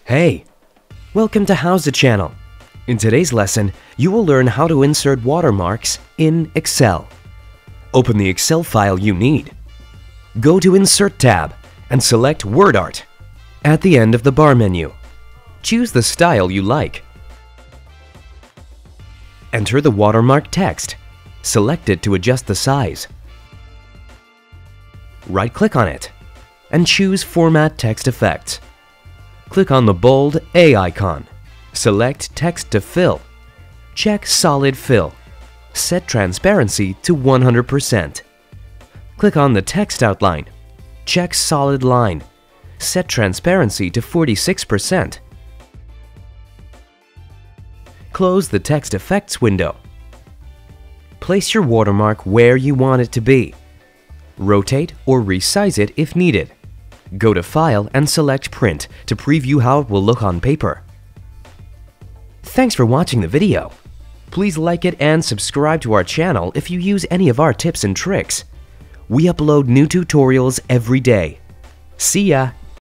Hey, welcome to How's the Channel. In today's lesson, you will learn how to insert watermarks in Excel. Open the Excel file you need. Go to Insert tab and select WordArt. At the end of the bar menu, choose the style you like. Enter the watermark text. Select it to adjust the size. Right-click on it and choose Format Text Effects. Click on the bold A icon. Select Text to Fill. Check Solid Fill. Set transparency to 100%. Click on the text outline. Check Solid Line. Set transparency to 46%. Close the Text Effects window. Place your watermark where you want it to be. Rotate or resize it if needed. Go to File and select Print to preview how it will look on paper. Thanks for watching the video. Please like it and subscribe to our channel if you use any of our tips and tricks. We upload new tutorials every day. See ya!